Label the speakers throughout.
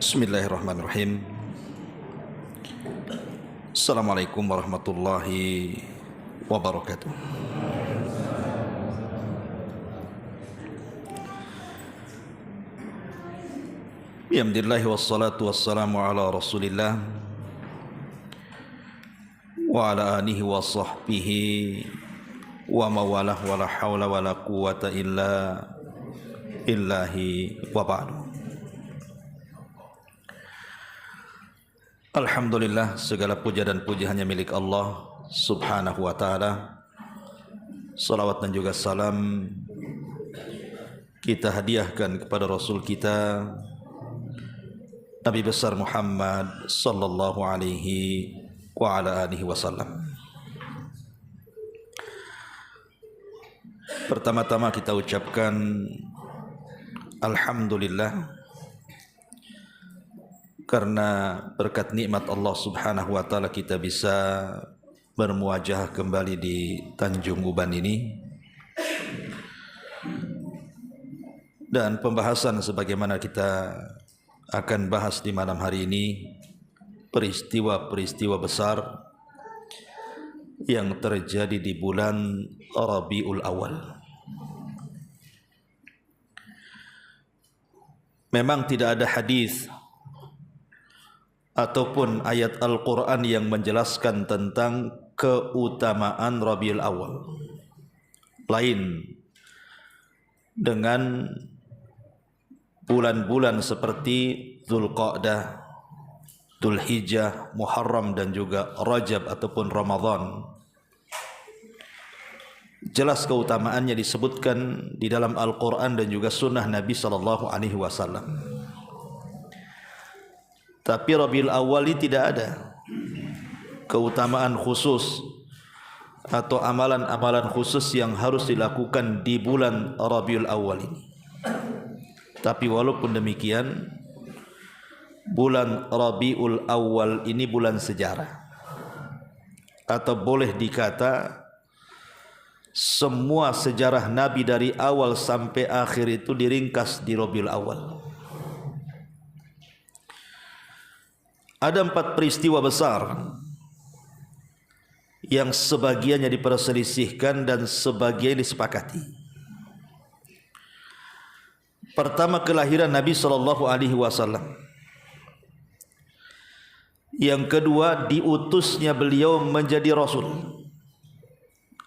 Speaker 1: Bismillahirrahmanirrahim. Assalamualaikum warahmatullahi wabarakatuh. Bismillah wassalatu wassalamu ala rasulillah wa ala alihi wa sahbihi wa mawalah wa la hawla wa la quwata illa billahi wa ba'du. Alhamdulillah, segala puja dan puji hanya milik Allah subhanahu wa ta'ala. Salawat dan juga salam kita hadiahkan kepada Rasul kita Nabi besar Muhammad sallallahu alaihi wa ala alihi wasallam. Pertama-tama kita ucapkan Alhamdulillah, karena berkat nikmat Allah subhanahu wa ta'ala kita bisa bermuajah kembali di Tanjung Uban ini. Dan pembahasan sebagaimana kita akan bahas di malam hari ini, peristiwa-peristiwa besar yang terjadi di bulan Rabiul Awal. Memang tidak ada hadis ataupun ayat Al-Quran yang menjelaskan tentang keutamaan Rabiul Awal lain dengan bulan-bulan seperti Dzulqa'dah, Dzulhijjah, Muharram dan juga Rajab ataupun Ramadan. Jelas keutamaannya disebutkan di dalam Al-Quran dan juga sunnah Nabi sallallahu alaihi wasallam. Tapi Rabiul Awal ini tidak ada keutamaan khusus atau amalan-amalan khusus yang harus dilakukan di bulan Rabiul Awal ini. Tapi walaupun demikian, bulan Rabiul Awal ini bulan sejarah, atau boleh dikata semua sejarah Nabi dari awal sampai akhir itu diringkas di Rabiul Awal. Ada 4 peristiwa besar yang sebagiannya diperselisihkan dan sebagian disepakati. Pertama, kelahiran Nabi sallallahu alaihi wasallam. Yang kedua, diutusnya beliau menjadi rasul.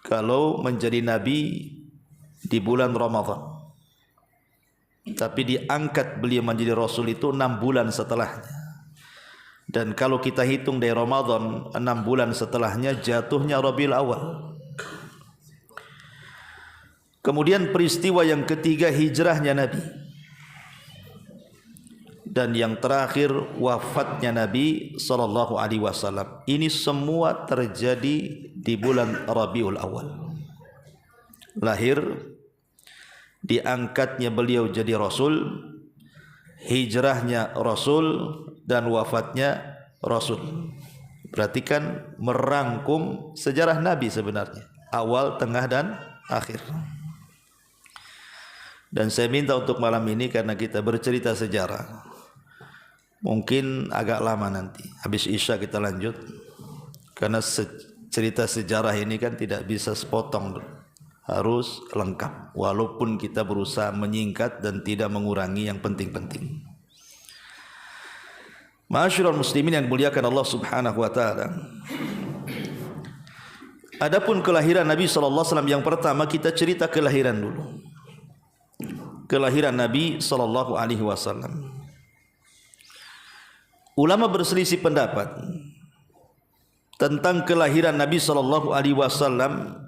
Speaker 1: Kalau menjadi nabi di bulan Ramadan, tapi diangkat beliau menjadi rasul itu 6 bulan setelahnya. Dan kalau kita hitung dari Ramadan 6 bulan setelahnya jatuhnya Rabiul Awal. Kemudian peristiwa yang ketiga, hijrahnya Nabi. Dan yang terakhir, wafatnya Nabi sallallahu alaihi wasallam. Ini semua terjadi di bulan Rabiul Awal. Lahir, diangkatnya beliau jadi rasul, hijrahnya rasul, dan wafatnya rasul. Berarti kan merangkum sejarah Nabi sebenarnya, awal, tengah dan akhir. Dan saya minta untuk malam ini, karena kita bercerita sejarah, mungkin agak lama nanti, habis Isya kita lanjut, karena cerita sejarah ini kan tidak bisa sepotong, harus lengkap, walaupun kita berusaha menyingkat dan tidak mengurangi yang penting-penting. Ma'asyiral muslimin yang dimuliakan Allah subhanahu wa ta'ala. Adapun kelahiran Nabi sallallahu alaihi wasallam, yang pertama kita cerita kelahiran dulu. Kelahiran Nabi sallallahu alaihi wasallam. Ulama berselisih pendapat tentang kelahiran Nabi sallallahu alaihi wasallam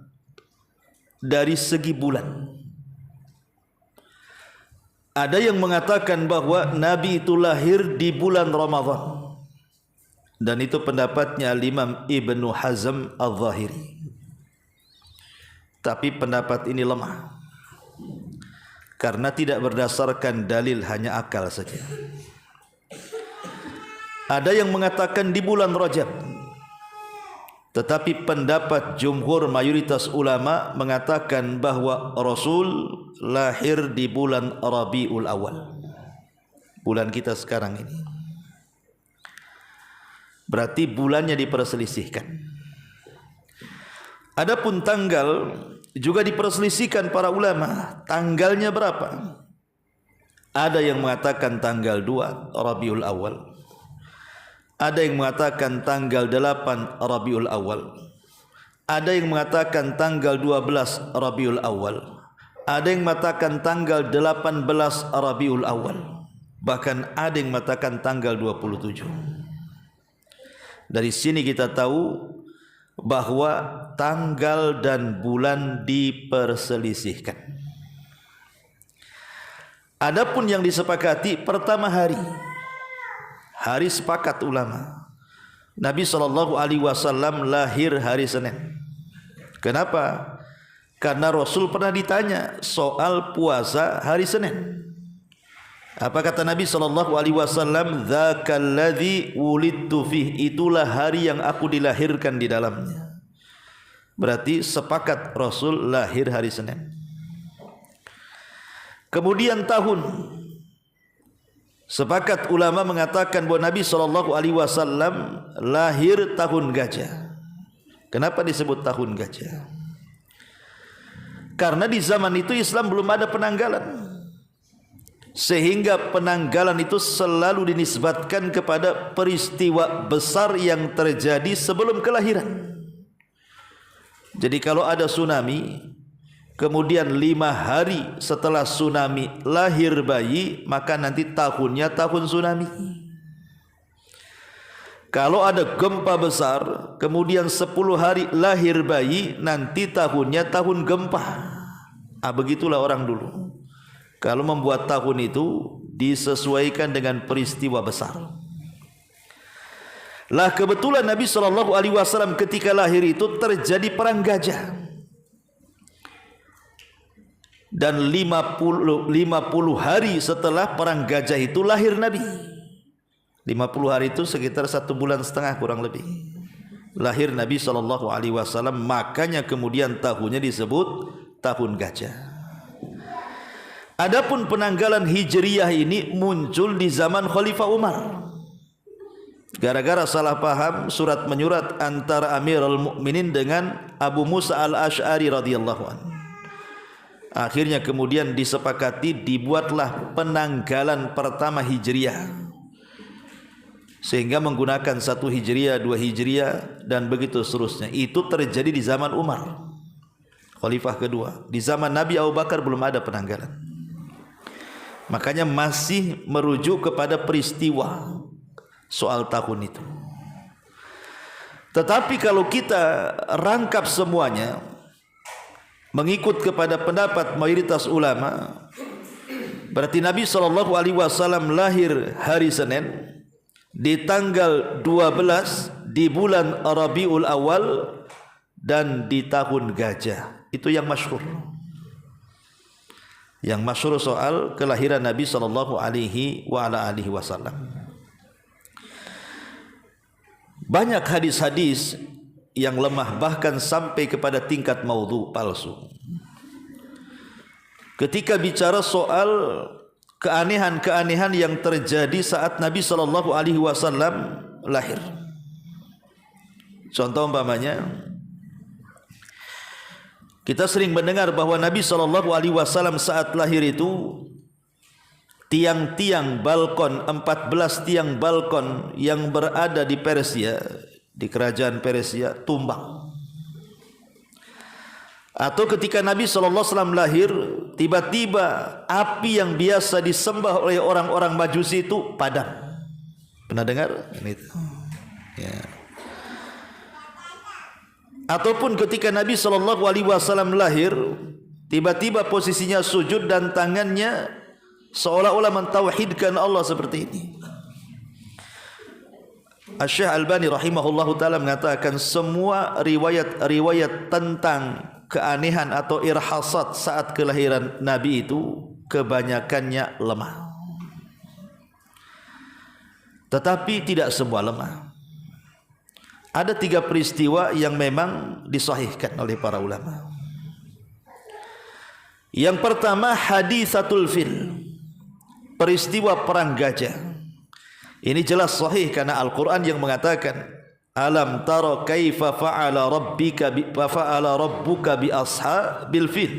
Speaker 1: dari segi bulan. Ada yang mengatakan bahwa Nabi itu lahir di bulan Ramadan, dan itu pendapatnya Imam Ibnu Hazm Al-Zahiri. Tapi pendapat ini lemah karena tidak berdasarkan dalil, hanya akal saja. Ada yang mengatakan di bulan Rajab, tetapi pendapat jumhur mayoritas ulama mengatakan bahwa Rasul lahir di bulan Rabiul Awal, bulan kita sekarang ini. berarti bulannya diperselisihkan. Adapun tanggal juga diperselisihkan para ulama, tanggalnya berapa? Ada yang mengatakan tanggal 2 Rabiul Awal, ada yang mengatakan tanggal 8 Rabiul Awal, ada yang mengatakan tanggal 12 Rabiul Awal, ada yang mengatakan tanggal 18 Rabiul Awal, bahkan ada yang mengatakan tanggal 27. Dari sini kita tahu bahwa tanggal dan bulan diperselisihkan. Adapun yang disepakati pertama hari sepakat ulama. Nabi SAW lahir hari Senin. Kenapa? Karena Rasul pernah ditanya soal puasa hari Senin. Apa kata Nabi SAW? Dzakal ladzi wulidtu fih, itulah hari yang aku dilahirkan di dalamnya. Berarti sepakat Rasul lahir hari Senin. Kemudian tahun, sepakat ulama mengatakan bahwa Nabi SAW lahir tahun gajah. Kenapa disebut tahun gajah? Karena di zaman itu Islam belum ada penanggalan, sehingga penanggalan itu selalu dinisbatkan kepada peristiwa besar yang terjadi sebelum kelahiran. Jadi kalau ada tsunami, kemudian 5 hari setelah tsunami lahir bayi, maka nanti tahunnya tahun tsunami. Kalau ada gempa besar, kemudian 10 hari lahir bayi, nanti tahunnya tahun gempa. Begitulah orang dulu. Kalau membuat tahun itu disesuaikan dengan peristiwa besar. Lah kebetulan Nabi SAW ketika lahir itu terjadi perang gajah. Dan 50 hari setelah perang gajah itu lahir Nabi. 50 hari itu sekitar 1,5 bulan kurang lebih. Lahir Nabi SAW, makanya kemudian tahunnya disebut tahun gajah. Adapun penanggalan Hijriyah ini muncul di zaman Khalifah Umar. Gara-gara salah paham surat menyurat antara Amirul Mukminin dengan Abu Musa al-Asy'ari radhiyallahu anhu. Akhirnya kemudian disepakati dibuatlah penanggalan pertama Hijriyah, sehingga menggunakan 1 Hijriyah, 2 Hijriyah, dan begitu seterusnya. Itu terjadi di zaman Umar, Khalifah kedua. Di zaman Nabi Abu Bakar belum ada penanggalan. Makanya masih merujuk kepada peristiwa soal tahun itu. Tetapi kalau kita rangkap semuanya mengikut kepada pendapat mayoritas ulama, berarti Nabi SAW lahir hari Senin di tanggal 12 di bulan Rabiul Awal dan di tahun gajah. Itu yang masyhur. Yang masyhur soal kelahiran Nabi SAW. Banyak hadis-hadis yang lemah, bahkan sampai kepada tingkat maudhu, palsu. Ketika bicara soal keanehan-keanehan yang terjadi saat Nabi SAW lahir. Contoh umpamanya, kita sering mendengar bahwa Nabi SAW saat lahir itu tiang-tiang balkon, 14 tiang balkon yang berada di Persia, di kerajaan Persia, tumbang. Atau ketika Nabi SAW lahir, tiba-tiba api yang biasa disembah oleh orang-orang Majusi itu padam. Pernah dengar? Ini ya. Ataupun ketika Nabi SAW lahir, tiba-tiba posisinya sujud dan tangannya seolah-olah mentauhidkan Allah seperti ini. Asy-Syaikh Albani rahimahullahu taala mengatakan semua riwayat-riwayat tentang keanehan atau irhasat saat kelahiran Nabi itu kebanyakannya lemah. Tetapi tidak semua lemah. Ada 3 peristiwa yang memang disahihkan oleh para ulama. Yang pertama, hadisatul fil, peristiwa perang gajah. Ini jelas sahih karena Al-Quran yang mengatakan, alam tara kaifa fa'ala rabbuka bi ashabil fil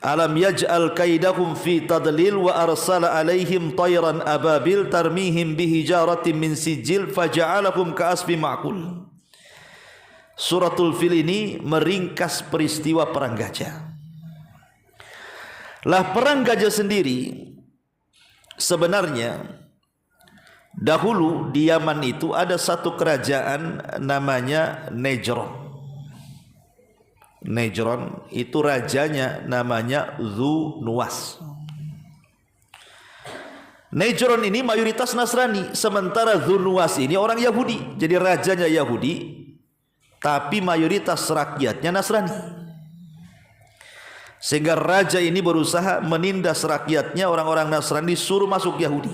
Speaker 1: alam yaj'al kaidahum fi tadlil wa arsala alaihim tayran ababil tarmihim bihijaratin min sijil faja'alahum ka'asfi ma'kul. Suratul Fil ini meringkas peristiwa perang gajah. Lah perang gajah sendiri sebenarnya dahulu di Yaman itu ada satu kerajaan namanya Najran. Najran itu rajanya namanya Dzu-Nuwas. Najran ini mayoritas Nasrani, sementara Dzu-Nuwas ini orang Yahudi. Jadi rajanya Yahudi, tapi mayoritas rakyatnya Nasrani. Sehingga raja ini berusaha menindas rakyatnya orang-orang Nasrani, suruh masuk Yahudi.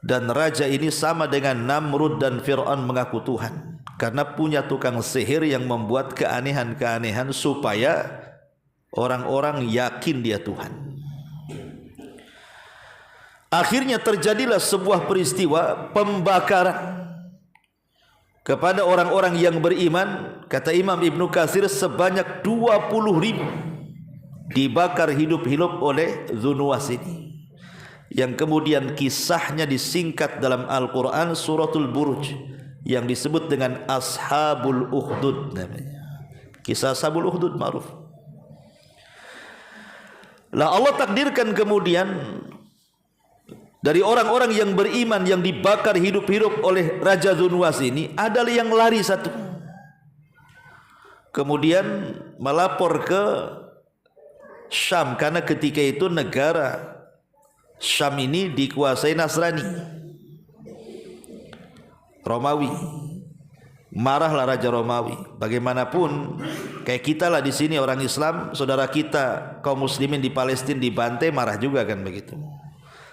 Speaker 1: Dan raja ini sama dengan Namrud dan Fir'aun mengaku Tuhan, karena punya tukang sihir yang membuat keanehan-keanehan supaya orang-orang yakin dia Tuhan. Akhirnya terjadilah sebuah peristiwa pembakaran kepada orang-orang yang beriman. Kata Imam Ibnu Katsir sebanyak 20.000 dibakar hidup-hidup oleh Dzu-Nuwas ini, yang kemudian kisahnya disingkat dalam Al-Quran suratul Buruj yang disebut dengan Ashabul Ukhdud namanya. Kisah Ashabul Ukhdud ma'ruf. Lah Allah takdirkan kemudian dari orang-orang yang beriman yang dibakar hidup-hidup oleh Raja Dzu-Nuwas ini ada yang lari satu, kemudian melapor ke Syam, karena ketika itu negara Syam ini dikuasai Nasrani, Romawi. Marahlah Raja Romawi. Bagaimanapun kayak kita lah di sini orang Islam, saudara kita kaum muslimin di Palestina dibantai, marah juga kan begitu.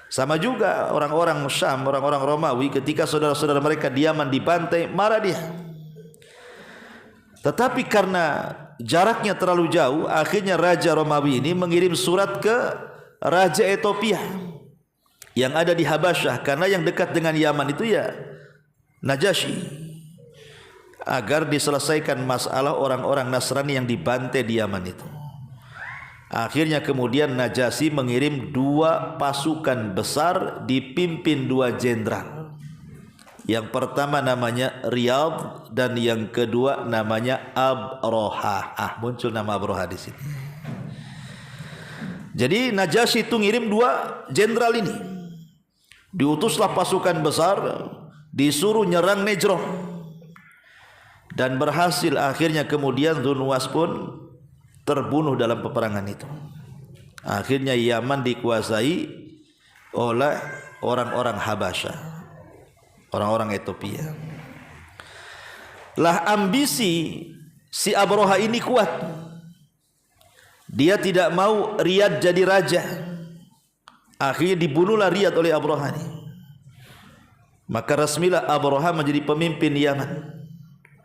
Speaker 1: Sama juga orang-orang Syam, orang-orang Romawi, ketika saudara-saudara mereka di Yaman dibantai, marah dia. Tetapi karena jaraknya terlalu jauh, akhirnya Raja Romawi ini mengirim surat ke Raja Ethiopia yang ada di Habasyah, karena yang dekat dengan Yaman itu ya Najasyi, agar diselesaikan masalah orang-orang Nasrani yang dibantai di Yaman itu. Akhirnya kemudian Najasyi mengirim 2 pasukan besar dipimpin 2 jenderal. Yang pertama namanya Riyadh dan yang kedua namanya Abroha. Muncul nama Abroha di sini. Jadi Najasyi itu ngirim 2 jenderal ini. Diutuslah pasukan besar, disuruh nyerang Najran, dan berhasil. Akhirnya kemudian Dzu-Nuwas pun terbunuh dalam peperangan itu. Akhirnya Yaman dikuasai oleh orang-orang Habasyah, orang-orang Ethiopia. Lah ambisi si Abroha ini kuat. Dia tidak mau Riyadh jadi raja. Akhirnya dibunuhlah Riyadh oleh Abroha ini. Maka resmilah Abroha menjadi pemimpin Yaman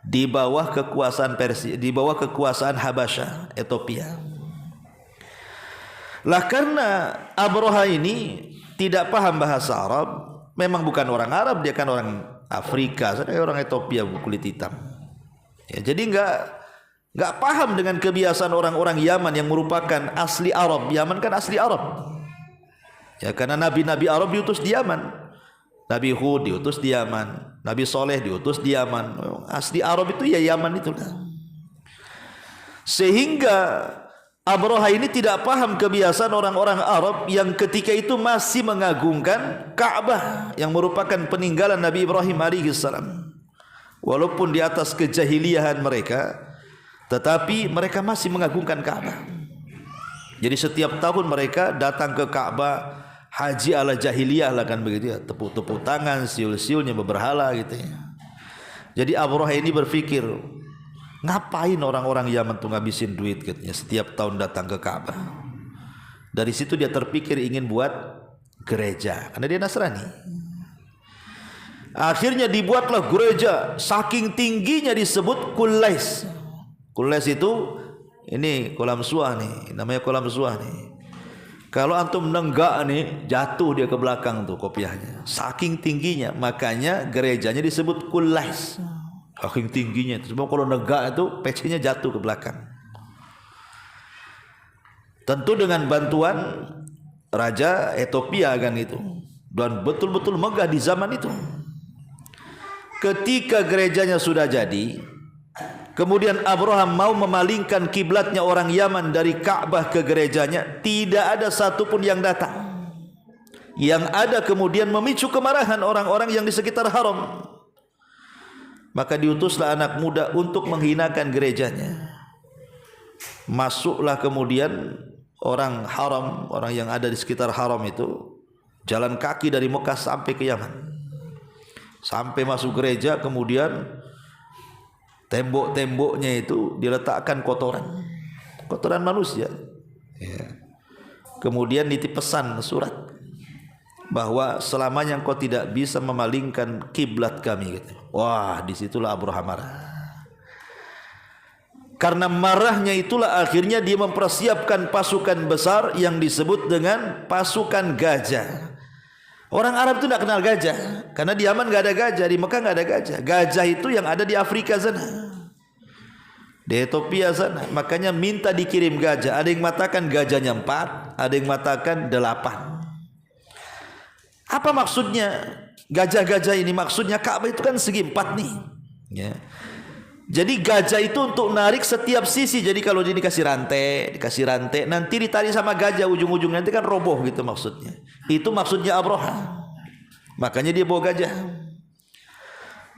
Speaker 1: di bawah kekuasaan Persia, di bawah kekuasaan Habasyah, Ethiopia. Lah karena Abroha ini tidak paham bahasa Arab, memang bukan orang Arab, dia kan orang Afrika, orang Ethiopia kulit hitam. Ya, jadi enggak paham dengan kebiasaan orang-orang Yaman yang merupakan asli Arab. Yaman kan asli Arab. Ya, karena nabi-nabi Arab diutus di Yaman. Nabi Hud diutus di Yaman, Nabi Soleh diutus di Yaman. Asli Arab itu ya Yaman itulah. Sehingga Abroha ini tidak paham kebiasaan orang-orang Arab yang ketika itu masih mengagungkan Ka'bah yang merupakan peninggalan Nabi Ibrahim alaihissalam. Walaupun di atas kejahiliahan mereka, tetapi mereka masih mengagungkan Ka'bah. Jadi setiap tahun mereka datang ke Ka'bah, haji ala jahiliyah lah kan begitu ya, tepuk-tepuk tangan, siul-siulnya berhala gitu ya. Jadi Abroha ini berpikir, ngapain orang-orang Yaman tuh ngabisin duit katanya setiap tahun datang ke Ka'bah. Dari situ dia terpikir ingin buat gereja, karena dia Nasrani. Akhirnya dibuatlah gereja, saking tingginya disebut Qulais. Qulais itu ini kolam suah nih, namanya kolam suah nih. Kalau antum nenggak nih, jatuh dia ke belakang tuh kopiahnya. Saking tingginya, makanya gerejanya disebut Kullais. Saking tingginya itu. Sebab kalau nenggak itu pecinya jatuh ke belakang. Tentu dengan bantuan Raja Ethiopia kan itu. Dan betul-betul megah di zaman itu. Ketika gerejanya sudah jadi, kemudian Abraham mau memalingkan kiblatnya orang Yaman dari Ka'bah ke gerejanya, tidak ada satupun yang datang. Yang ada kemudian memicu kemarahan orang-orang yang di sekitar haram. Maka diutuslah anak muda untuk menghinakan gerejanya. Masuklah kemudian orang haram, orang yang ada di sekitar haram itu, jalan kaki dari Mekah sampai ke Yaman. Sampai masuk gereja, kemudian tembok-temboknya itu diletakkan kotoran manusia. Ya. Kemudian nitip pesan surat bahwa selamanya engkau tidak bisa memalingkan kiblat kami. Gitu. Wah, disitulah Abraham marah. Karena marahnya itulah akhirnya dia mempersiapkan pasukan besar yang disebut dengan pasukan gajah. Orang Arab itu tidak kenal gajah, karena di Yaman nggak ada gajah, di Mekah nggak ada gajah. Gajah itu yang ada di Afrika sana, di Ethiopia sana. Makanya minta dikirim gajah. Ada yang mengatakan gajahnya 4, ada yang mengatakan 8. Apa maksudnya gajah-gajah ini? Maksudnya Ka'bah itu kan segi 4 nih. Ya. Jadi gajah itu untuk narik setiap sisi. Jadi kalau dia dikasih rantai, nanti ditarik sama gajah ujung-ujungnya, nanti kan roboh gitu maksudnya. Itu maksudnya Abraham. Makanya dia bawa gajah.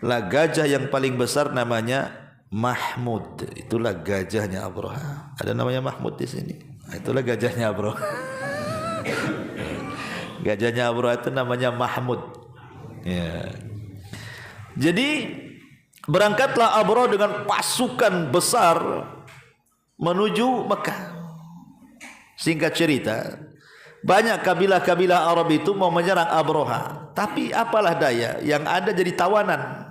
Speaker 1: Lah gajah yang paling besar namanya Mahmud. Itulah gajahnya Abraham. Ada namanya Mahmud di sini. Nah, itulah gajahnya Abraham. Gajahnya Abraham itu namanya Mahmud. Ya. Jadi berangkatlah Abraham dengan pasukan besar menuju Mekah. Singkat cerita, banyak kabilah-kabilah Arab itu mau menyerang Abraham, tapi apalah daya, yang ada jadi tawanan.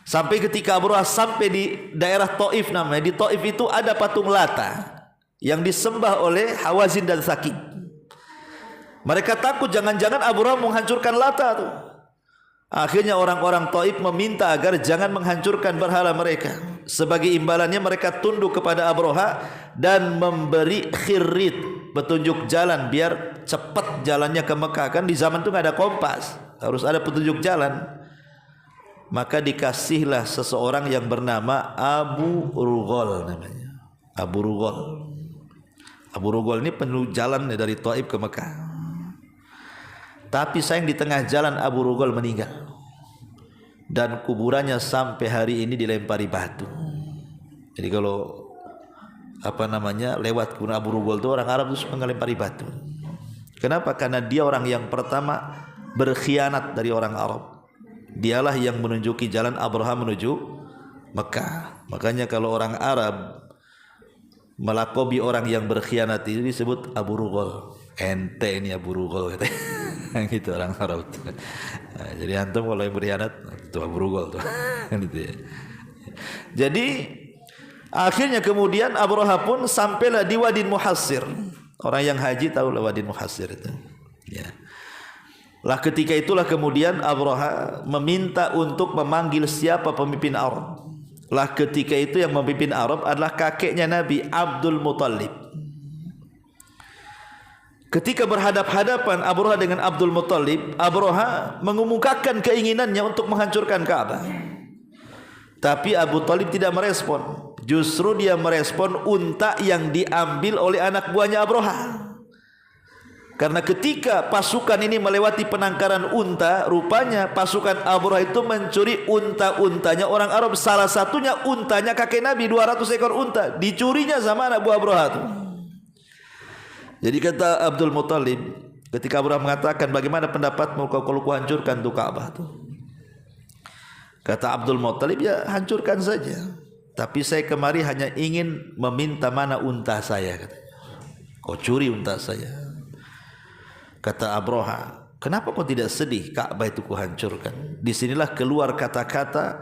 Speaker 1: Sampai ketika Abraham sampai di daerah Taif namanya, di Taif itu ada patung Lata yang disembah oleh Hawazin dan Sakib. Mereka takut jangan-jangan Abraham menghancurkan Lata tuh. Akhirnya orang-orang Taif meminta agar jangan menghancurkan berhala mereka. Sebagai imbalannya mereka tunduk kepada Abraham dan memberi khirit, petunjuk jalan biar cepat jalannya ke Mekah. Kan di zaman itu nggak ada kompas, harus ada petunjuk jalan. Maka dikasihlah seseorang yang bernama Abu Rughal namanya. Abu Rughal. Abu Rughal ini petunjuk jalan dari Taif ke Mekah. Tapi sayang di tengah jalan Abu Rughal meninggal. Dan kuburannya sampai hari ini dilempari batu. Jadi kalau lewat kuburan Abu Rughal itu orang Arab itu suka melempari batu. Kenapa? Karena dia orang yang pertama berkhianat dari orang Arab. Dialah yang menunjuki jalan Abraham menuju Mekah. Makanya kalau orang Arab melakobi orang yang berkhianat itu disebut Abu Rughal. Ente ini Abu Rughal gitu orang Arab. Nah, jadi antum kalau yang berkhianat itu Abu Rughal tuh. Gitu ya. Jadi akhirnya kemudian Abraham pun sampailah di Wadi Muhassir. Orang yang haji tahu lah Wadi Muhassir itu. Ya. Lah ketika itulah kemudian Abraham meminta untuk memanggil siapa pemimpin Arab. Lah ketika itu yang memimpin Arab adalah kakeknya Nabi Abdul Muttalib. Ketika berhadap-hadapan Abraham dengan Abdul Muttalib, Abraham mengemukakan keinginannya untuk menghancurkan Ka'bah. Tapi Abu Talib tidak merespon. Justru dia merespon unta yang diambil oleh anak buahnya Abraham. Karena ketika pasukan ini melewati penangkaran unta, rupanya pasukan Abraham itu mencuri unta-untanya orang Arab. Salah satunya untanya kakek Nabi, 200 ekor unta. Dicurinya sama anak buah Abraham. Jadi kata Abdul Muttalib, ketika Abraham mengatakan, bagaimana pendapatmu kalau hancurkan tuh Ka'bah tuh? Kata Abdul Muttalib, ya hancurkan saja. Tapi saya kemari hanya ingin meminta mana unta saya. Kau curi unta saya. Kata Abraham, kenapa kau tidak sedih Ka'bah itu kuhancurkan? Disinilah keluar kata-kata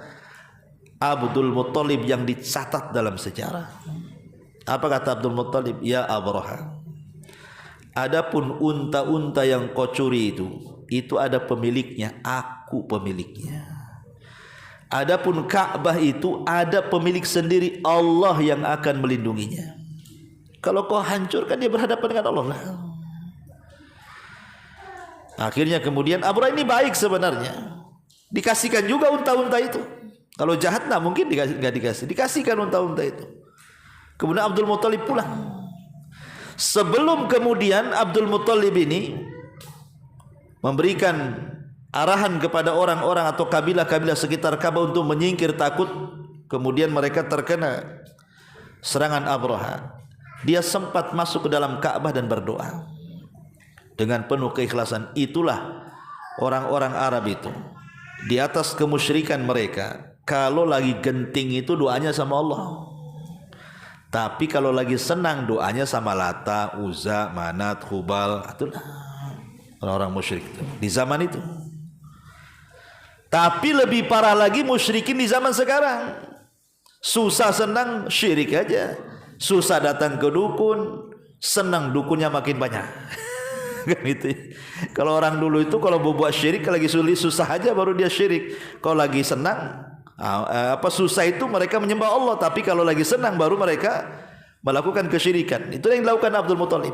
Speaker 1: Abdul Muttalib yang dicatat dalam sejarah. Apa kata Abdul Muttalib? Ya Abraham, Adapun unta-unta yang kau curi itu ada pemiliknya, aku pemiliknya. Adapun Ka'bah itu ada pemilik sendiri, Allah yang akan melindunginya. Kalau kau hancurkan, dia berhadapan dengan Allah lah. Akhirnya kemudian Abraha ini baik sebenarnya, dikasihkan juga unta-unta itu. Kalau jahat nah mungkin nggak dikasih, dikasihkan unta-unta itu. Kemudian Abdul Muthalib pulang. Sebelum kemudian Abdul Muthalib ini memberikan arahan kepada orang-orang atau kabilah-kabilah sekitar Ka'bah untuk menyingkir takut kemudian mereka terkena serangan Abraha, dia sempat masuk ke dalam Ka'bah dan berdoa dengan penuh keikhlasan. Itulah orang-orang Arab itu, di atas kemusyrikan mereka, kalau lagi genting itu doanya sama Allah, tapi kalau lagi senang doanya sama Lata, Uzza, Manat, Hubal. Itulah orang-orang musyrik itu di zaman itu. Tapi lebih parah lagi musyrikin di zaman sekarang. Susah senang syirik aja. Susah datang ke dukun, senang dukunnya makin banyak. Kan itu. Kalau orang dulu itu kalau buat syirik lagi sulit susah aja baru dia syirik. Kalau lagi senang susah itu mereka menyembah Allah, tapi kalau lagi senang baru mereka melakukan kesyirikan. Itu yang dilakukan Abdul Muthalib.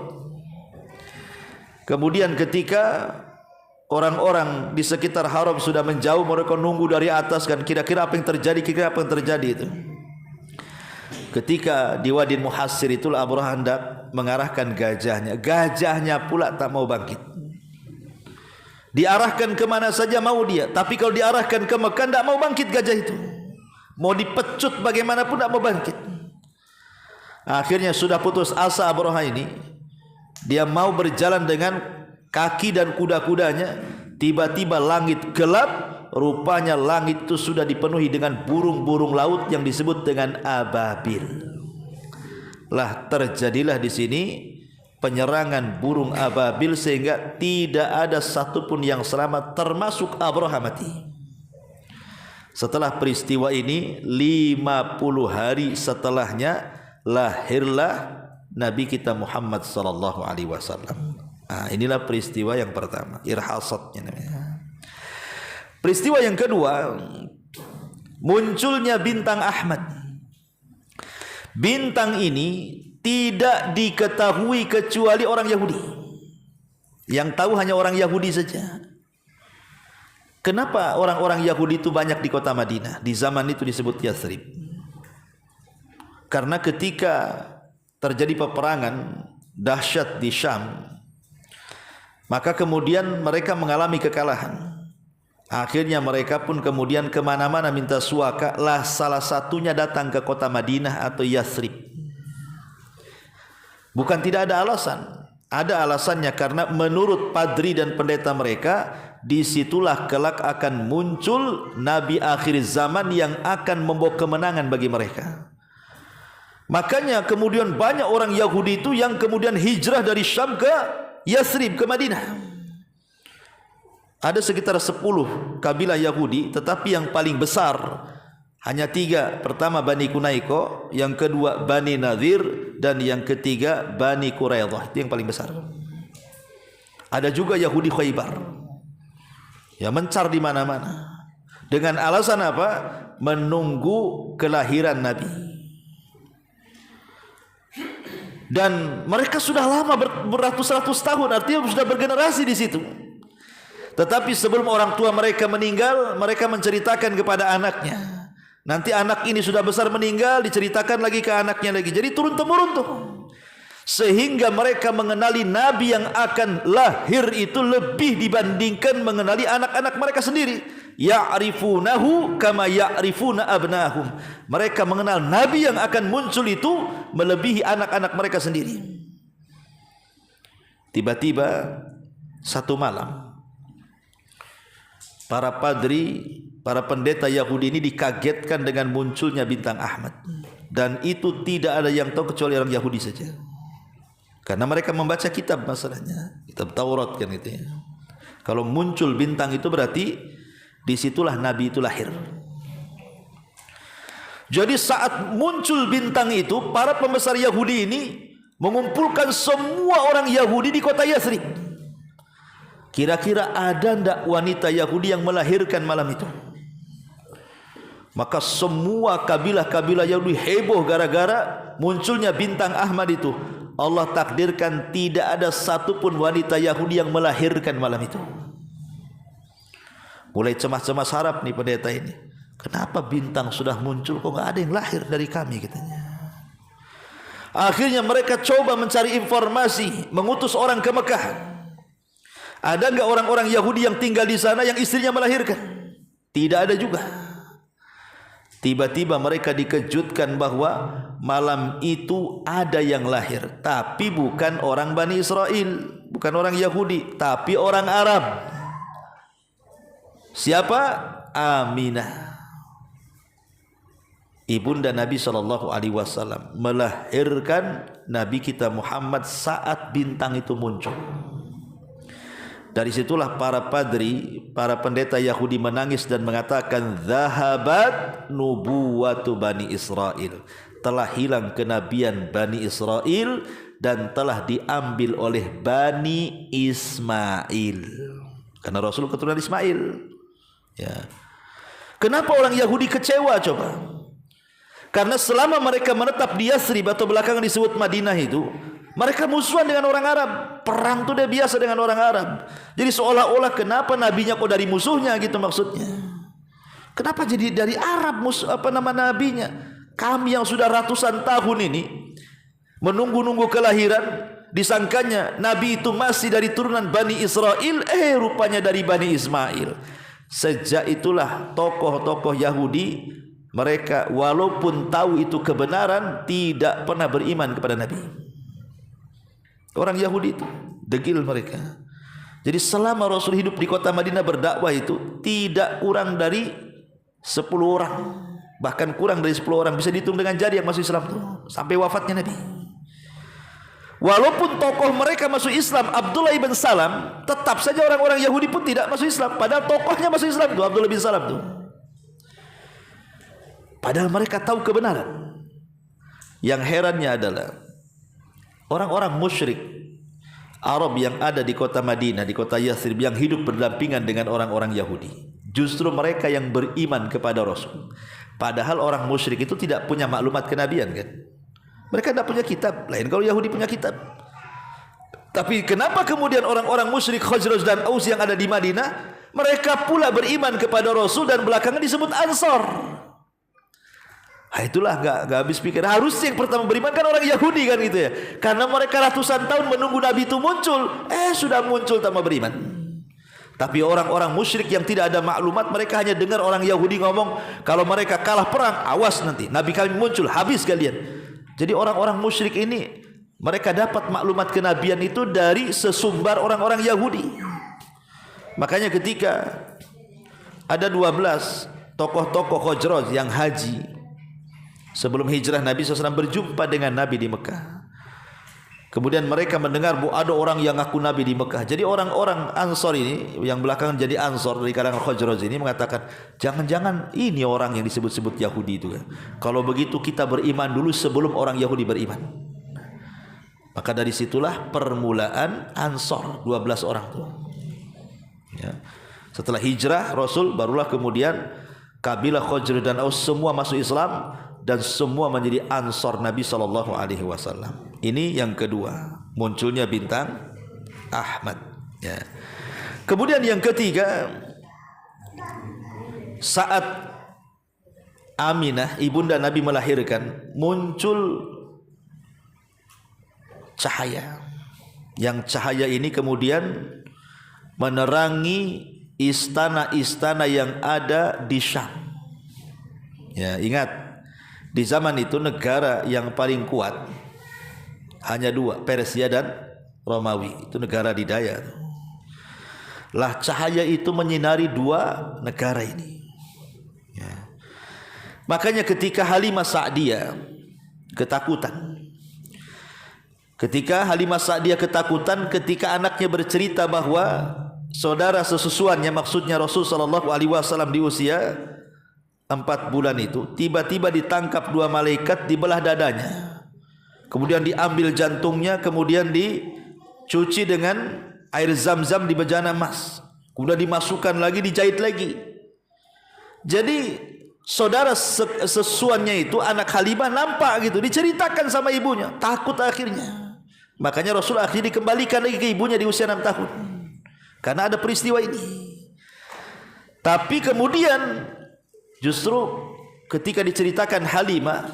Speaker 1: Kemudian ketika orang-orang di sekitar haram sudah menjauh, mereka nunggu dari atas kan kira-kira apa yang terjadi, itu. Ketika di Wadi Muhassir itulah Abraha hendak mengarahkan gajahnya pula tak mau bangkit. Diarahkan kemana saja mau dia, tapi kalau diarahkan ke Mekah tidak mau bangkit gajah itu. Mau dipecut bagaimanapun tidak mau bangkit. Akhirnya sudah putus asa Abraha ini, dia mau berjalan dengan kaki dan kuda-kudanya. Tiba-tiba langit gelap, rupanya langit itu sudah dipenuhi dengan burung-burung laut yang disebut dengan ababil. Lah terjadilah di sini penyerangan burung ababil sehingga tidak ada satupun yang selamat termasuk Abraha mati. Setelah peristiwa ini 50 hari setelahnya lahirlah Nabi kita Muhammad sallallahu alaihi wasallam. Nah, inilah peristiwa yang pertama, irhasatnya namanya. Peristiwa yang kedua, munculnya bintang Ahmad. Bintang ini tidak diketahui kecuali orang Yahudi. Yang tahu hanya orang Yahudi saja. Kenapa orang-orang Yahudi itu banyak di kota Madinah? Di zaman itu disebut Yathrib. Karena ketika terjadi peperangan dahsyat di Syam, maka kemudian mereka mengalami kekalahan. Akhirnya mereka pun kemudian kemana-mana minta suaka. Lah salah satunya datang ke kota Madinah atau Yathrib. Bukan tidak ada alasan, ada alasannya karena menurut padri dan pendeta mereka, disitulah kelak akan muncul Nabi akhir zaman yang akan membawa kemenangan bagi mereka. Makanya kemudian banyak orang Yahudi itu yang kemudian hijrah dari Syam ke Yathrib, ke Madinah. Ada sekitar 10 kabilah Yahudi, tetapi yang paling besar hanya 3. Pertama Bani Kunaiko, yang kedua Bani Nadir, dan yang ketiga Bani Quraidah. Itu yang paling besar. Ada juga Yahudi Khaybar yang mencar di mana-mana dengan alasan apa? Menunggu kelahiran Nabi. Dan mereka sudah lama beratus-ratus tahun, artinya sudah bergenerasi di situ. Tetapi sebelum orang tua mereka meninggal, mereka menceritakan kepada anaknya. Nanti anak ini sudah besar meninggal, diceritakan lagi ke anaknya lagi. Jadi turun temurun tuh. Sehingga mereka mengenali Nabi yang akan lahir itu lebih dibandingkan mengenali anak-anak mereka sendiri. Ya'rifunahu kama ya'rifuna abnahum. Mereka mengenal Nabi yang akan muncul itu melebihi anak-anak mereka sendiri. Tiba-tiba satu malam, para padri, para pendeta Yahudi ini dikagetkan dengan munculnya bintang Ahmad. Dan itu tidak ada yang tahu kecuali orang Yahudi saja. Karena mereka membaca kitab masalahnya, kitab Taurat kan itu ya. Kalau muncul bintang itu berarti disitulah Nabi itu lahir. Jadi saat muncul bintang itu, para pembesar Yahudi ini mengumpulkan semua orang Yahudi di kota Yathrib. Kira-kira ada ndak wanita Yahudi yang melahirkan malam itu? Maka semua kabilah-kabilah Yahudi heboh gara-gara munculnya bintang Ahmad itu. Allah takdirkan tidak ada satupun wanita Yahudi yang melahirkan malam itu. Mulai cemas-cemas harap nih pendeta ini. Kenapa bintang sudah muncul kok nggak ada yang lahir dari kami, katanya. Akhirnya mereka coba mencari informasi, mengutus orang ke Mekah. Ada enggak orang-orang Yahudi yang tinggal di sana yang istrinya melahirkan? Tidak ada juga. Tiba-tiba mereka dikejutkan bahwa malam itu ada yang lahir, tapi bukan orang Bani Israel, bukan orang Yahudi, tapi orang Arab. Siapa? Aminah, ibunda Nabi SAW, melahirkan Nabi kita Muhammad saat bintang itu muncul. Dari situlah para padri, para pendeta Yahudi menangis dan mengatakan, "Zahabat nubuwatu Bani Israel." Telah hilang kenabian Bani Israel dan telah diambil oleh Bani Ismail. Karena Rasul keturunan Ismail. Ya. Kenapa orang Yahudi kecewa coba? Karena selama mereka menetap di Yathrib atau belakangan disebut Madinah itu, mereka musuhan dengan orang Arab. Perang itu dia biasa dengan orang Arab. Jadi seolah-olah kenapa nabinya kok dari musuhnya gitu maksudnya. Kenapa jadi dari Arab nabinya? Kami yang sudah ratusan tahun ini menunggu-nunggu kelahiran, disangkanya nabi itu masih dari turunan Bani Israel, rupanya dari Bani Ismail. Sejak itulah tokoh-tokoh Yahudi, mereka walaupun tahu itu kebenaran, tidak pernah beriman kepada Nabi. Orang Yahudi itu degil mereka. Jadi selama Rasul hidup di kota Madinah berdakwah itu tidak kurang dari 10 orang, bahkan kurang dari 10 orang, bisa dihitung dengan jari yang masuk Islam itu sampai wafatnya Nabi. Walaupun tokoh mereka masuk Islam, Abdullah ibn Salam, tetap saja orang-orang Yahudi pun tidak masuk Islam, padahal tokohnya masuk Islam itu Abdullah bin Salam itu. Padahal mereka tahu kebenaran. Yang herannya adalah orang-orang musyrik Arab yang ada di kota Madinah, di kota Yathrib, yang hidup berdampingan dengan orang-orang Yahudi, justru mereka yang beriman kepada Rasul. Padahal orang musyrik itu tidak punya maklumat kenabian kan. Mereka tidak punya kitab, lain kalau Yahudi punya kitab. Tapi kenapa kemudian orang-orang musyrik Khazraj dan Aus yang ada di Madinah, mereka pula beriman kepada Rasul dan belakangan disebut Ansor? Itulah gak habis pikir. Harusnya yang pertama beriman kan orang Yahudi kan gitu ya. Karena mereka ratusan tahun menunggu Nabi itu muncul, sudah muncul tanpa beriman. Tapi orang-orang musyrik yang tidak ada maklumat, mereka hanya dengar orang Yahudi ngomong, kalau mereka kalah perang, awas nanti Nabi kami muncul, habis kalian. Jadi orang-orang musyrik ini, mereka dapat maklumat kenabian itu dari sesumbar orang-orang Yahudi. Makanya ketika ada 12 tokoh-tokoh Khazraj yang haji sebelum hijrah, Nabi SAW berjumpa dengan Nabi di Mekah. Kemudian mereka mendengar bahwa ada orang yang ngaku Nabi di Mekah. Jadi orang-orang Ansor ini, yang belakangan jadi Ansor dari kalangan Khazraj ini, mengatakan, jangan-jangan ini orang yang disebut-sebut Yahudi itu. Kalau begitu kita beriman dulu sebelum orang Yahudi beriman. Maka dari situlah permulaan Ansor, 12 orang itu. Ya. Setelah hijrah Rasul, barulah kemudian kabilah Khazraj dan Aus semua masuk Islam dan semua menjadi Ansor Nabi SAW. Ini yang kedua, munculnya bintang Ahmad. Ya. Kemudian yang ketiga, saat Aminah ibunda Nabi melahirkan, muncul cahaya. Yang cahaya ini kemudian menerangi istana-istana yang ada di Syam. Ya, ingat, di zaman itu negara yang paling kuat hanya 2, Persia dan Romawi. Itu negara didaya. Lah cahaya itu menyinari 2 negara ini. Ya. Makanya ketika Halimah Sa'diyah ketakutan, ketika anaknya bercerita bahwa saudara sesusuannya, maksudnya Rasul SAW di usia 4 bulan itu, tiba-tiba ditangkap 2 malaikat, dibelah dadanya. kemudian diambil jantungnya, kemudian dicuci dengan air zam-zam di bejana emas, kemudian dimasukkan lagi, dijahit lagi. Jadi saudara sesuannya itu, anak Halimah nampak gitu, diceritakan sama ibunya, takut akhirnya. Makanya Rasul akhirnya dikembalikan lagi ke ibunya di usia 6 tahun karena ada peristiwa ini. Tapi kemudian justru ketika diceritakan Halimah,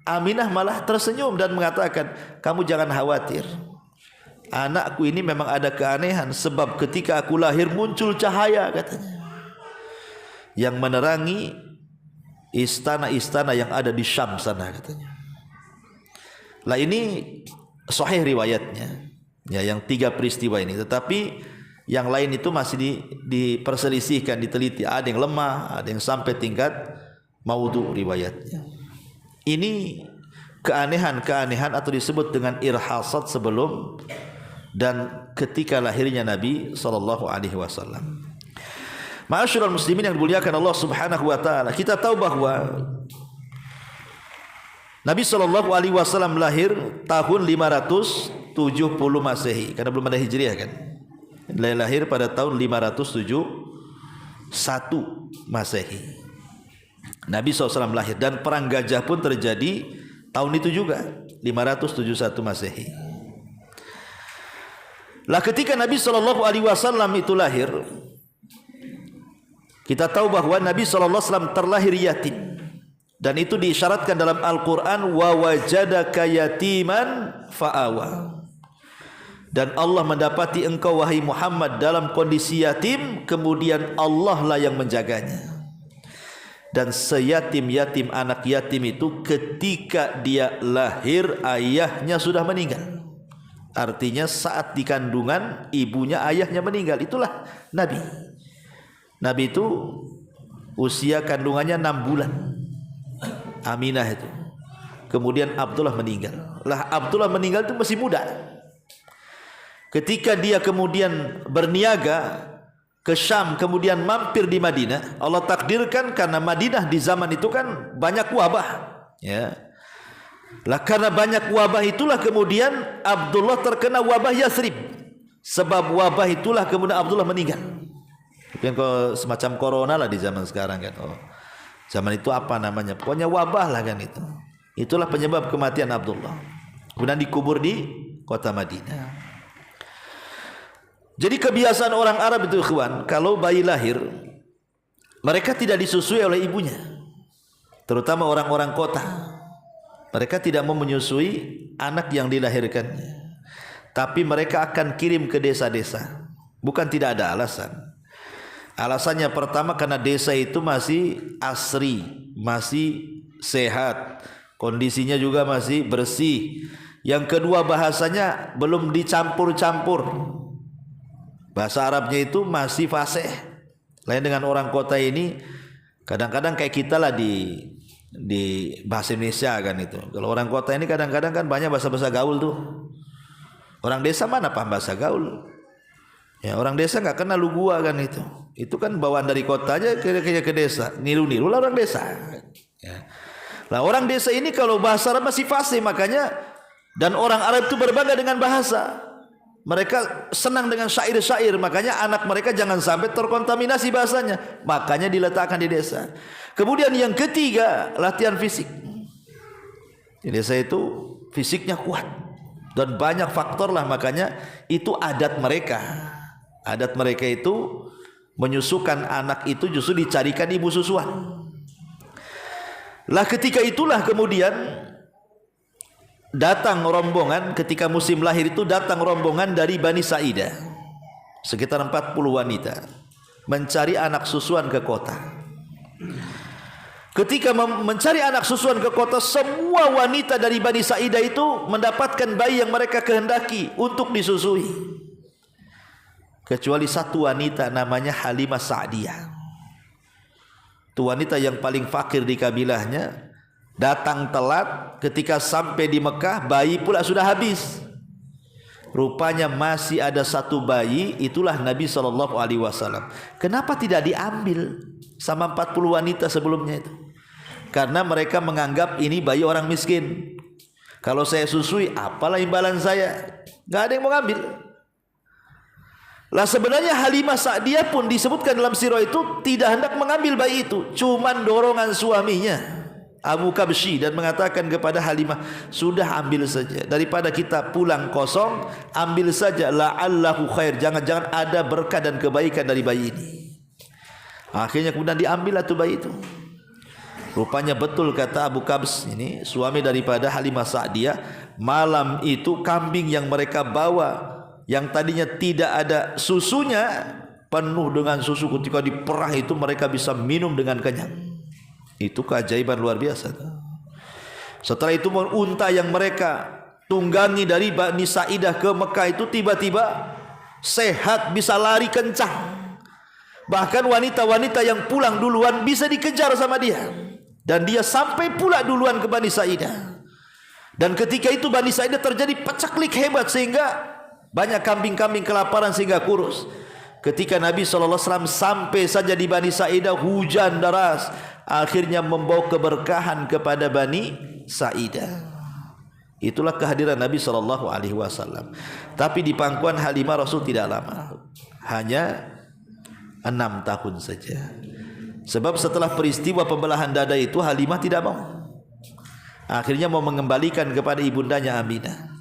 Speaker 1: Aminah malah tersenyum dan mengatakan, kamu jangan khawatir, anakku ini memang ada keanehan, sebab ketika aku lahir muncul cahaya katanya yang menerangi istana-istana yang ada di Syam sana katanya. Lah ini sahih riwayatnya, ya, yang 3 peristiwa ini. Tetapi yang lain itu masih diperselisihkan, diteliti. Ada yang lemah, ada yang sampai tingkat maudhu riwayatnya. Ini keanehan-keanehan atau disebut dengan irhasat sebelum dan ketika lahirnya Nabi SAW. Ma'asyiral muslimin yang dimuliakan Allah Subhanahu wa taala, kita tahu bahwa Nabi SAW lahir tahun 570 Masehi, karena belum ada Hijriah kan. Lahir pada tahun 571 Masehi. Nabi SAW lahir, dan perang gajah pun terjadi tahun itu juga, 571 Masehi. Lah ketika Nabi SAW itu lahir, kita tahu bahwa Nabi SAW terlahir yatim. Dan itu diisyaratkan dalam Al-Quran, wa wajadaka yatiman fa'awa. Dan Allah mendapati engkau wahai Muhammad dalam kondisi yatim, kemudian Allah lah yang menjaganya. Dan seyatim-yatim, anak yatim itu ketika dia lahir ayahnya sudah meninggal. Artinya saat di kandungan ibunya ayahnya meninggal. Itulah Nabi. Nabi itu usia kandungannya 6 bulan. Aminah itu. Kemudian Abdullah meninggal. Lah Abdullah meninggal itu masih muda. Ketika dia kemudian berniaga ke Syam, kemudian mampir di Madinah, Allah takdirkan karena Madinah di zaman itu kan banyak wabah, ya. Lah karena banyak wabah itulah kemudian Abdullah terkena wabah Yathrib. Sebab wabah itulah kemudian Abdullah meninggal. Mungkin kalau semacam corona lah di zaman sekarang kan. Oh, zaman itu apa namanya? Pokoknya wabah lah kan itu. Itulah penyebab kematian Abdullah. Kemudian dikubur di kota Madinah. Jadi kebiasaan orang Arab itu ikhwan, kalau bayi lahir mereka tidak disusui oleh ibunya. Terutama orang-orang kota. Mereka tidak mau menyusui anak yang dilahirkannya. Tapi mereka akan kirim ke desa-desa. Bukan tidak ada alasan. Alasannya pertama karena desa itu masih asri, masih sehat, kondisinya juga masih bersih. Yang kedua bahasanya belum dicampur-campur. Bahasa Arabnya itu masih fasih. Lain dengan orang kota ini, kadang-kadang kayak kita lah di bahasa Indonesia kan itu. Kalau orang kota ini kadang-kadang kan banyak bahasa-bahasa gaul tuh. Orang desa mana paham bahasa gaul? Ya, orang desa nggak kenal lu gua kan itu. Itu kan bawaan dari kota aja ke desa. Niru-niru lah orang desa. Ya. Lah orang desa ini kalau bahasa Arab masih fasih, makanya, dan orang Arab itu berbangga dengan bahasa. Mereka senang dengan syair-syair, makanya anak mereka jangan sampai terkontaminasi bahasanya. Makanya diletakkan di desa. Kemudian yang ketiga, latihan fisik. Di desa itu fisiknya kuat dan banyak faktor lah, makanya itu adat mereka. Adat mereka itu menyusukan anak itu justru dicarikan ibu susuan. Lah ketika itulah kemudian datang rombongan, ketika musim lahir itu datang rombongan dari Bani Sa'idah, sekitar 40 wanita mencari anak susuan ke kota. Ketika mencari anak susuan ke kota, semua wanita dari Bani Sa'idah itu mendapatkan bayi yang mereka kehendaki untuk disusui, kecuali satu wanita namanya Halimah Sa'diyah. Itu wanita yang paling fakir di kabilahnya, datang telat. Ketika sampai di Mekah, bayi pula sudah habis. Rupanya masih ada satu bayi, itulah Nabi SAW. Kenapa tidak diambil sama 40 wanita sebelumnya itu? Karena mereka menganggap ini bayi orang miskin. Kalau saya susui, apalah imbalan saya? Nggak ada yang mau ngambil. Lah sebenarnya Halimah Sa'diyah pun disebutkan dalam sirah itu tidak hendak mengambil bayi itu, cuman dorongan suaminya Abu Kabsy dan mengatakan kepada Halimah, sudah ambil saja, daripada kita pulang kosong, ambil saja, la'allahu khair, jangan-jangan ada berkah dan kebaikan dari bayi ini. Akhirnya kemudian diambil tuh bayi itu. Rupanya betul kata Abu Kabs, ini suami daripada Halimah Sa'diyah, malam itu kambing yang mereka bawa yang tadinya tidak ada susunya penuh dengan susu, ketika diperah itu mereka bisa minum dengan kenyang. Itu keajaiban luar biasa. Setelah itu unta yang mereka tunggangi dari Bani Sa'idah ke Mekah itu tiba-tiba sehat, bisa lari kencang. Bahkan wanita-wanita yang pulang duluan bisa dikejar sama dia, dan dia sampai pula duluan ke Bani Sa'idah. Dan ketika itu Bani Sa'idah terjadi pacaklik hebat sehingga banyak kambing-kambing kelaparan sehingga kurus. Ketika Nabi SAW sampai saja di Bani Sa'idah, hujan deras akhirnya membawa keberkahan kepada Bani Sa'idah. Itulah kehadiran Nabi SAW. Tapi di pangkuan Halimah Rasul tidak lama, hanya 6 tahun saja. Sebab setelah peristiwa pembelahan dada itu Halimah tidak mau, akhirnya mau mengembalikan kepada ibundanya Aminah.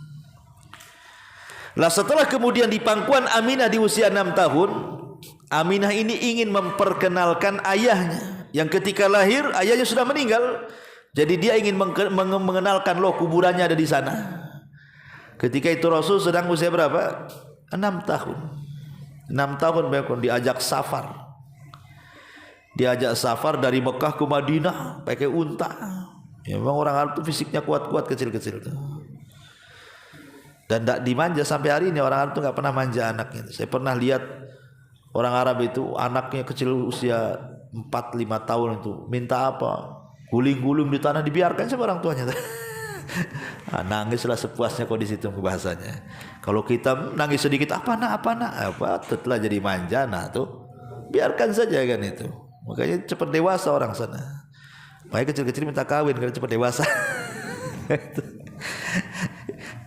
Speaker 1: Lah setelah kemudian di pangkuan Aminah di usia 6 tahun, Aminah ini ingin memperkenalkan ayahnya yang ketika lahir ayahnya sudah meninggal. Jadi dia ingin mengenalkan, loh kuburannya ada di sana. Ketika itu Rasul sedang usia berapa? 6 tahun. 6 tahun mereka diajak safar. Diajak safar dari Mekah ke Madinah pakai unta. Ya, memang orang Arab itu fisiknya kuat-kuat, kecil-kecil tuh. Dan tidak dimanja sampai hari ini. Orang Arab itu nggak pernah manja anaknya. Saya pernah lihat orang Arab itu anaknya kecil usia 4-5 tahun itu minta apa, guling-guling di tanah, dibiarkan sama orang tuanya. Nangislah sepuasnya kok di situ bahasanya. Kalau kita nangis sedikit, apa telah jadi manja, nah tuh biarkan saja kan itu. Makanya cepat dewasa orang sana. Makanya kecil-kecil minta kawin karena cepat dewasa.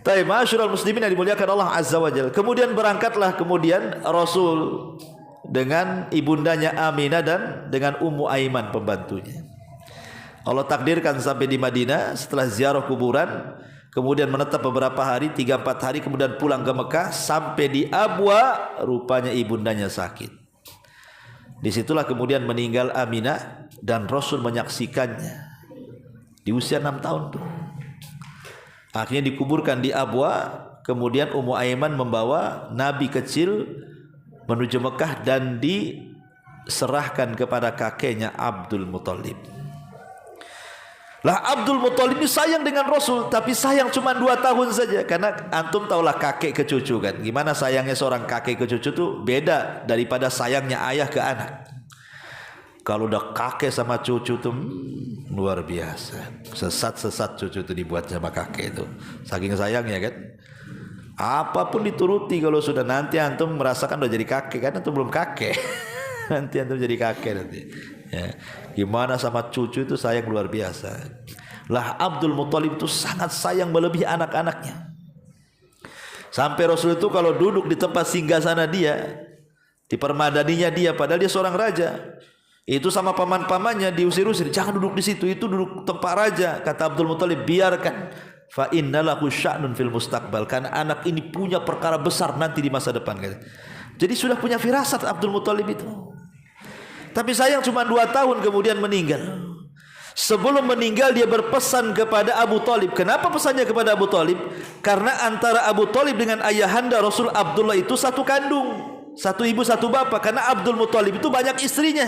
Speaker 1: Taib, ma'asyiral muslimin yang dimuliakan Allah Azza wa Jalla. Kemudian berangkatlah kemudian Rasul dengan ibundanya Aminah dan dengan Ummu Aiman pembantunya. Allah takdirkan sampai di Madinah setelah ziarah kuburan, kemudian menetap beberapa hari, 3-4 hari, kemudian pulang ke Mekah. Sampai di Abwa, rupanya ibundanya sakit. Disitulah kemudian meninggal Aminah dan Rasul menyaksikannya di usia 6 tahun tuh. Akhirnya dikuburkan di Abwa. Kemudian Ummu Aiman membawa Nabi kecil menuju Mekah dan diserahkan kepada kakeknya Abdul Muthalib. Lah Abdul Muthalib ini sayang dengan Rasul, tapi sayang cuma 2 tahun saja. Karena antum tahulah kakek ke cucu kan, gimana sayangnya seorang kakek ke cucu tuh beda daripada sayangnya ayah ke anak. Kalau udah kakek sama cucu tuh luar biasa. Sesat-sesat cucu tuh dibuat sama kakek itu, saking sayangnya kan. Apapun dituruti kalau sudah nanti antum merasakan udah jadi kakek, kan antum belum kakek. Nanti antum jadi kakek nanti. Ya. Gimana sama cucu itu sayang luar biasa. Lah Abdul Muthalib itu sangat sayang melebihi anak-anaknya. Sampai Rasul itu kalau duduk di tempat singgasana dia, dipermadaninya dia, padahal dia seorang raja, itu sama paman-pamannya diusir-usir, jangan duduk di situ, itu duduk tempat raja. Kata Abdul Muthalib, biarkan, fa innalahu sya'nun fil mustaqbal, karena anak ini punya perkara besar nanti di masa depan. Jadi sudah punya firasat Abdul Muthalib itu. Tapi sayang cuma 2 tahun kemudian meninggal. Sebelum meninggal dia berpesan kepada Abu Talib. Kenapa pesannya kepada Abu Talib? Karena antara Abu Talib dengan ayahanda Rasul Abdullah itu satu kandung, satu ibu satu bapak. Karena Abdul Muthalib itu banyak istrinya.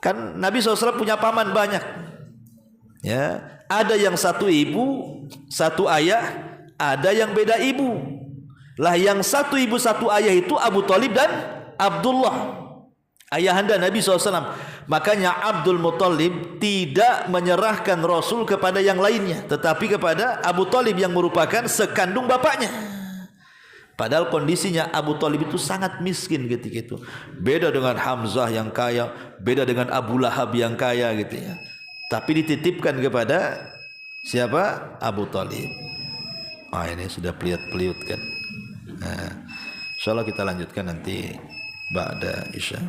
Speaker 1: Kan Nabi SAW punya paman banyak. Ya, ada yang satu ibu, satu ayah, ada yang beda ibu. Lah yang satu ibu satu ayah itu Abu Talib dan Abdullah, ayahanda Nabi SAW. Makanya Abdul Muthalib tidak menyerahkan Rasul kepada yang lainnya, tetapi kepada Abu Talib yang merupakan sekandung bapaknya. Padahal kondisinya Abu Talib itu sangat miskin ketika itu. Beda dengan Hamzah yang kaya, beda dengan Abu Lahab yang kaya gitu ya. Tapi dititipkan kepada Siapa? Abu Talib. Ini sudah peliut-peliut kan. Insyaallah kita lanjutkan nanti ba'da Isya.